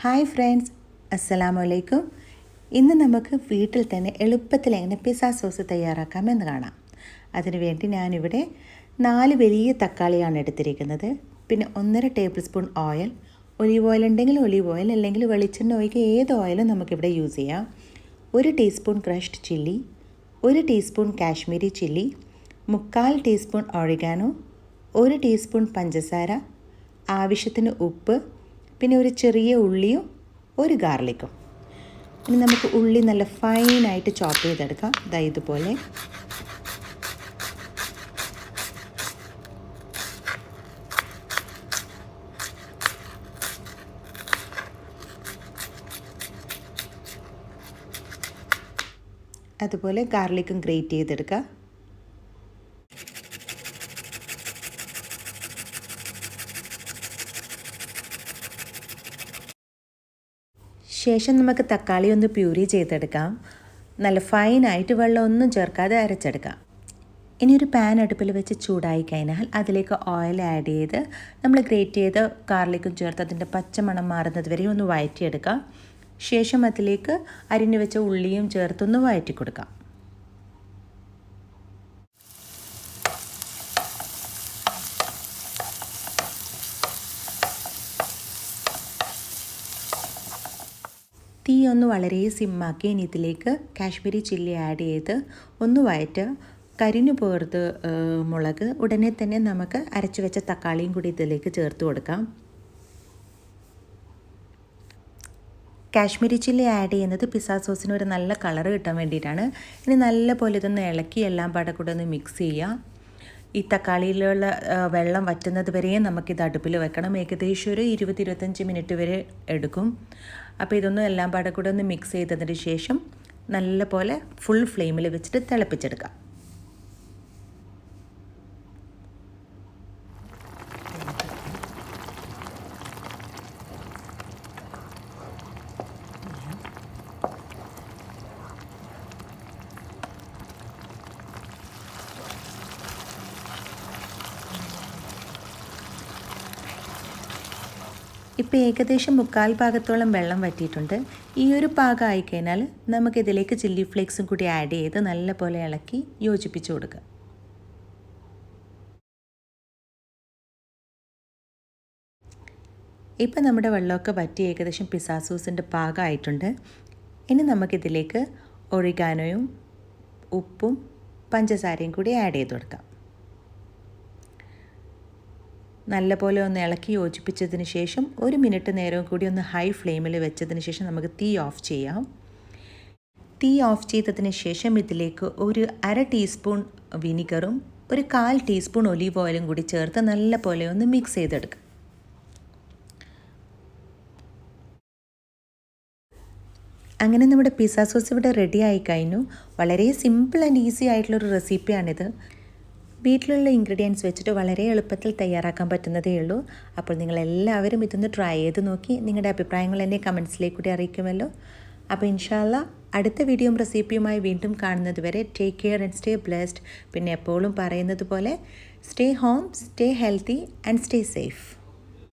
Hi friends, അസ്സലാമു അലൈക്കും. ഇന്ന് നമുക്ക് വീട്ടിൽ തന്നെ എളുപ്പത്തിൽ എങ്ങനെ പിസ്സ സോസ് തയ്യാറാക്കാമെന്ന് കാണാം. അതിനുവേണ്ടി ഞാനിവിടെ 4 വലിയ തക്കാളിയാണ് എടുത്തിരിക്കുന്നത്. പിന്നെ 1.5 table spoon oil, olive oil ഉണ്ടെങ്കിൽ ഒലീവ് ഓയിൽ, അല്ലെങ്കിൽ വെളിച്ചെണ്ണ ഒഴികെ ഏത് ഓയിലും നമുക്കിവിടെ യൂസ് ചെയ്യാം. 1 teaspoon crushed chilli, 1 teaspoon Kashmiri chilli, 3/4 teaspoon oregano, 1 teaspoon പഞ്ചസാര, ആവശ്യത്തിന് ഉപ്പ്, പിന്നെ ഒരു ചെറിയ ഉള്ളിയും ഒരു ഗാർലിക്കും. ഇനി നമുക്ക് ഉള്ളി നല്ല ഫൈനായിട്ട് ചോപ്പ് ചെയ്തെടുക്കാം. ദാ ഇതുപോലെ. അതുപോലെ ഗാർലിക്കും ഗ്രേറ്റ് ചെയ്തെടുക്കുക. ശേഷം നമുക്ക് തക്കാളി ഒന്ന് പ്യൂരി ചെയ്തെടുക്കാം. നല്ല ഫൈനായിട്ട് വെള്ളമൊന്നും ചേർക്കാതെ അരച്ചെടുക്കാം. ഇനി ഒരു പാൻ അടുപ്പിൽ വെച്ച് ചൂടായി കഴിഞ്ഞാൽ അതിലേക്ക് ഓയിൽ ആഡ് ചെയ്ത് നമ്മൾ ഗ്രേറ്റ് ചെയ്ത് ഗാർലിക്കും ചേർത്ത് അതിൻ്റെ പച്ചമണം മാറുന്നത് വരെ ഒന്ന് വഴറ്റിയെടുക്കാം. ശേഷം അതിലേക്ക് അരിഞ്ഞു വെച്ച ഉള്ളിയും ചേർത്തൊന്ന് വഴറ്റി കൊടുക്കാം. തീ ഒന്ന് വളരെ സിമ്മാക്കി ഇനി ഇതിലേക്ക് കാശ്മീരി ചില്ലി ആഡ് ചെയ്ത് ഒന്ന് വഴറ്റുക. കരിഞ്ഞു പോകരുത് മുളക്. ഉടനെ തന്നെ നമുക്ക് അരച്ചു വെച്ച തക്കാളിയും കൂടി ഇതിലേക്ക് ചേർത്ത് കൊടുക്കാം. കാശ്മീരി ചില്ലി ആഡ് ചെയ്യുന്നത് പിസ്സ സോസിന് ഒരു നല്ല കളർ കിട്ടാൻ വേണ്ടിയിട്ടാണ്. ഇനി നല്ല പോലെ ഇതൊന്ന് ഇളക്കി എല്ലാം പാടെ കൂടെ ഒന്ന് മിക്സ് ചെയ്യുക. ഈ തക്കാളിയിലുള്ള വെള്ളം വറ്റുന്നത് വരെയും നമുക്കിത് അടുപ്പിൽ വെക്കണം. ഏകദേശം ഒരു 20-25 മിനിറ്റ് വരെ എടുക്കും. അപ്പോൾ ഇതൊന്നും എല്ലാം പാടെ കൂടെ ഒന്ന് മിക്സ് ചെയ്തതിന് ശേഷം നല്ല പോലെ ഫുൾ ഫ്ലെയിമിൽ വെച്ചിട്ട് തിളപ്പിച്ചെടുക്കാം. ഇപ്പോൾ ഏകദേശം 3/4 ഭാഗത്തോളം വെള്ളം വറ്റിയിട്ടുണ്ട്. ഈ ഒരു പാകം ആയിക്കഴിഞ്ഞാൽ നമുക്കിതിലേക്ക് ചില്ലി ഫ്ലേക്സും കൂടി ആഡ് ചെയ്ത് നല്ല പോലെ ഇളക്കി യോജിപ്പിച്ച് കൊടുക്കുക. ഇപ്പോൾ നമ്മുടെ വെള്ളമൊക്കെ വറ്റി ഏകദേശം പിസ്സ സോസിൻ്റെ പാകമായിട്ടുണ്ട്. ഇനി നമുക്കിതിലേക്ക് ഒറിഗാനോയും ഉപ്പും പഞ്ചസാരയും കൂടി ആഡ് ചെയ്ത് കൊടുക്കാം. നല്ലപോലെ ഒന്ന് ഇളക്കി യോജിപ്പിച്ചതിന് ശേഷം 1 മിനിറ്റ് നേരം കൂടി ഒന്ന് ഹൈ ഫ്ലെയിമിൽ വെച്ചതിന് ശേഷം നമുക്ക് തീ ഓഫ് ചെയ്യാം. തീ ഓഫ് ചെയ്തതിന് ശേഷം ഇതിലേക്ക് ഒരു 1/2 ടീസ്പൂൺ വിനിഗറും ഒരു 1/4 ടീസ്പൂൺ ഒലീവ് ഓയിലും കൂടി ചേർത്ത് നല്ല പോലെ ഒന്ന് മിക്സ് ചെയ്തെടുക്കുക. അങ്ങനെ നമ്മുടെ പിസ്സ സോസ് ഇവിടെ റെഡി ആയി കഴിഞ്ഞു. വളരെ സിമ്പിൾ ആൻഡ് ഈസി ആയിട്ടുള്ളൊരു റെസിപ്പിയാണിത്. വീട്ടിലുള്ള ഇൻഗ്രീഡിയൻസ് വെച്ചിട്ട് വളരെ എളുപ്പത്തിൽ തയ്യാറാക്കാൻ പറ്റുന്നതേ ഉള്ളൂ. അപ്പോൾ നിങ്ങളെല്ലാവരും ഇതൊന്ന് ട്രൈ ചെയ്ത് നോക്കി നിങ്ങളുടെ അഭിപ്രായങ്ങൾ എന്നെ കമൻസിലേക്ക് കൂടി അറിയിക്കുമല്ലോ. അപ്പോൾ ഇൻഷാ അല്ലാഹ് അടുത്ത വീഡിയോയും റെസിപ്പിയുമായി വീണ്ടും കാണുന്നത് വരെ take care and stay blessed. പിന്നെ എപ്പോഴും പറയുന്നത് പോലെ stay home, stay healthy and stay safe.